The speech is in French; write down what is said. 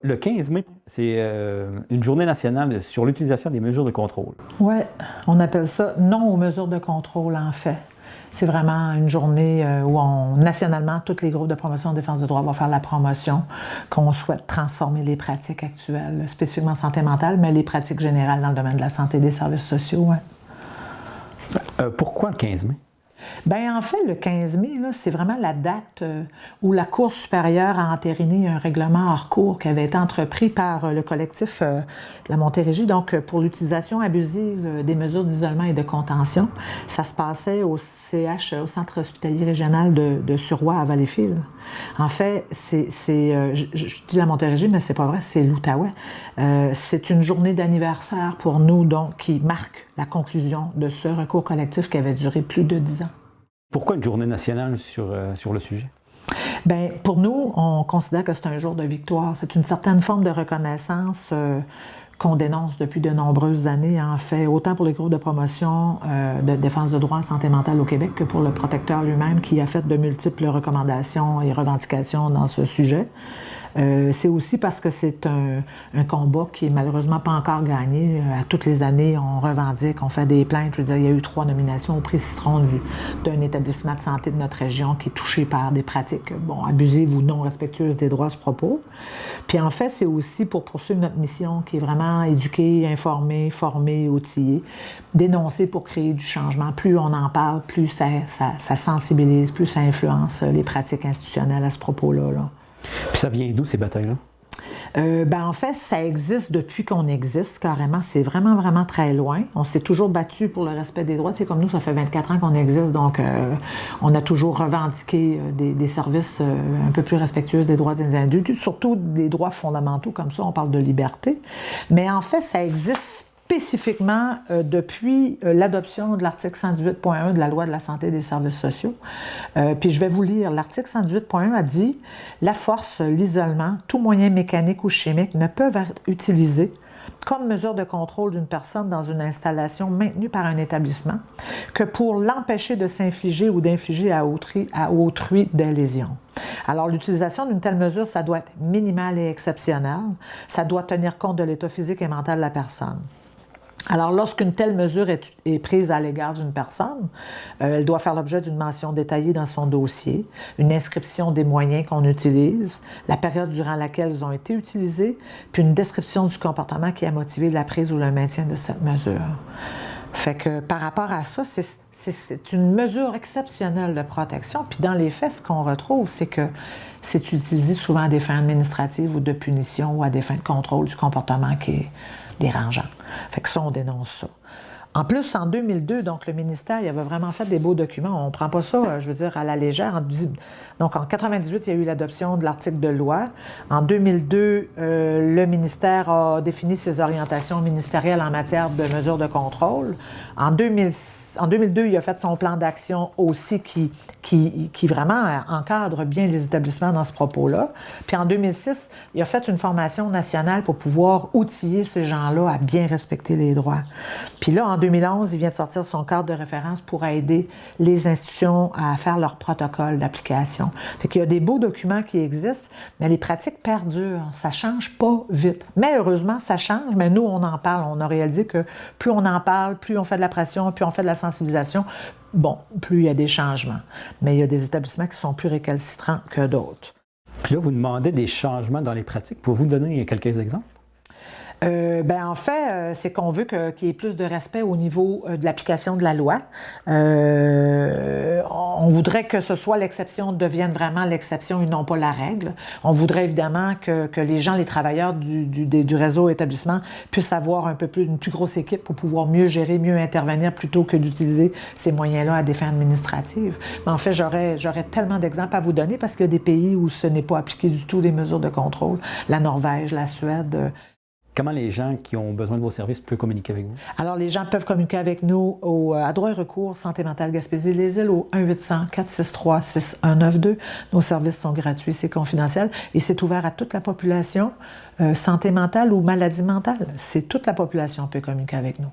Le 15 mai, c'est une journée nationale sur l'utilisation des mesures de contrôle. Oui, on appelle ça non aux mesures de contrôle, en fait. C'est vraiment une journée où nationalement, tous les groupes de promotion en défense des droits vont faire la promotion, qu'on souhaite transformer les pratiques actuelles, spécifiquement santé mentale, mais les pratiques générales dans le domaine de la santé et des services sociaux. Ouais. Pourquoi le 15 mai? Bien, en fait, le 15 mai, c'est vraiment la date où la Cour supérieure a entériné un règlement hors cours qui avait été entrepris par le collectif de la Montérégie, donc pour l'utilisation abusive des mesures d'isolement et de contention. Ça se passait au CH, au Centre hospitalier régional de Suroît à Valleyfield. En fait, je dis la Montérégie, mais c'est pas vrai, c'est l'Outaouais. C'est une journée d'anniversaire pour nous, donc, qui marque la conclusion de ce recours collectif qui avait duré plus de 10 ans. Pourquoi une journée nationale sur le sujet? Bien, pour nous, on considère que c'est un jour de victoire. C'est une certaine forme de reconnaissance qu'on dénonce depuis de nombreuses années, en fait, autant pour les groupes de promotion de défense de droits en santé mentale au Québec que pour le protecteur lui-même qui a fait de multiples recommandations et revendications dans ce sujet. C'est aussi parce que c'est un combat qui est malheureusement pas encore gagné. À toutes les années, on revendique, on fait des plaintes. Je veux dire, il y a eu 3 nominations au prix Citron d'un établissement de santé de notre région qui est touché par des pratiques, abusives ou non respectueuses des droits à ce propos. Puis en fait, c'est aussi pour poursuivre notre mission qui est vraiment éduquer, informer, former, outiller, dénoncer pour créer du changement. Plus on en parle, plus ça sensibilise, plus ça influence les pratiques institutionnelles à ce propos-là. Puis ça vient d'où ces batailles-là? En fait, ça existe depuis qu'on existe, carrément. C'est vraiment, vraiment très loin. On s'est toujours battu pour le respect des droits. C'est comme nous, ça fait 24 ans qu'on existe, donc on a toujours revendiqué des services un peu plus respectueux des droits des individus, surtout des droits fondamentaux, comme ça, on parle de liberté. Mais en fait, ça existe spécifiquement depuis l'adoption de l'article 118.1 de la Loi de la santé et des services sociaux. Puis je vais vous lire. L'article 118.1 a dit « La force, l'isolement, tout moyen mécanique ou chimique ne peuvent être utilisés comme mesure de contrôle d'une personne dans une installation maintenue par un établissement que pour l'empêcher de s'infliger ou d'infliger à autrui des lésions. » Alors, l'utilisation d'une telle mesure, ça doit être minimal et exceptionnel. Ça doit tenir compte de l'état physique et mental de la personne. Alors, lorsqu'une telle mesure est prise à l'égard d'une personne, elle doit faire l'objet d'une mention détaillée dans son dossier, une inscription des moyens qu'on utilise, la période durant laquelle ils ont été utilisés, puis une description du comportement qui a motivé la prise ou le maintien de cette mesure. Fait que par rapport à ça, c'est une mesure exceptionnelle de protection. Puis dans les faits, ce qu'on retrouve, c'est que c'est utilisé souvent à des fins administratives ou de punition ou à des fins de contrôle du comportement qui est dérangeant. Fait que ça, on dénonce ça. En plus, en 2002, donc le ministère, il avait vraiment fait des beaux documents. On ne prend pas ça, je veux dire, à la légère. Donc, en 1998, il y a eu l'adoption de l'article de loi. En 2002, le ministère a défini ses orientations ministérielles en matière de mesures de contrôle. En 2002, il a fait son plan d'action aussi qui vraiment encadre bien les établissements dans ce propos-là. Puis en 2006, il a fait une formation nationale pour pouvoir outiller ces gens-là à bien respecter les droits. Puis là, en 2011, il vient de sortir son cadre de référence pour aider les institutions à faire leur protocole d'application. Fait qu'il y a des beaux documents qui existent, mais les pratiques perdurent. Ça ne change pas vite. Mais heureusement, ça change, mais nous, on en parle. On a réalisé que plus on en parle, plus on fait de la pression, plus on fait de la sensibilisation, plus il y a des changements. Mais il y a des établissements qui sont plus récalcitrants que d'autres. Puis là, vous demandez des changements dans les pratiques. Pouvez-vous donner quelques exemples? En fait, c'est qu'on veut qu'il y ait plus de respect au niveau de l'application de la loi. On voudrait que ce soit l'exception devienne vraiment l'exception et non pas la règle. On voudrait évidemment que les gens, les travailleurs du réseau établissement puissent avoir une plus grosse équipe pour pouvoir mieux gérer, mieux intervenir plutôt que d'utiliser ces moyens-là à des fins administratives. Mais en fait, j'aurais tellement d'exemples à vous donner parce qu'il y a des pays où ce n'est pas appliqué du tout des mesures de contrôle. La Norvège, la Suède. Comment les gens qui ont besoin de vos services peuvent communiquer avec vous? Alors, les gens peuvent communiquer avec nous à droit et recours Santé mentale Gaspésie-les-Îles au 1-800-463-6192. Nos services sont gratuits, c'est confidentiel et c'est ouvert à toute la population, santé mentale ou maladie mentale. C'est toute la population peut communiquer avec nous.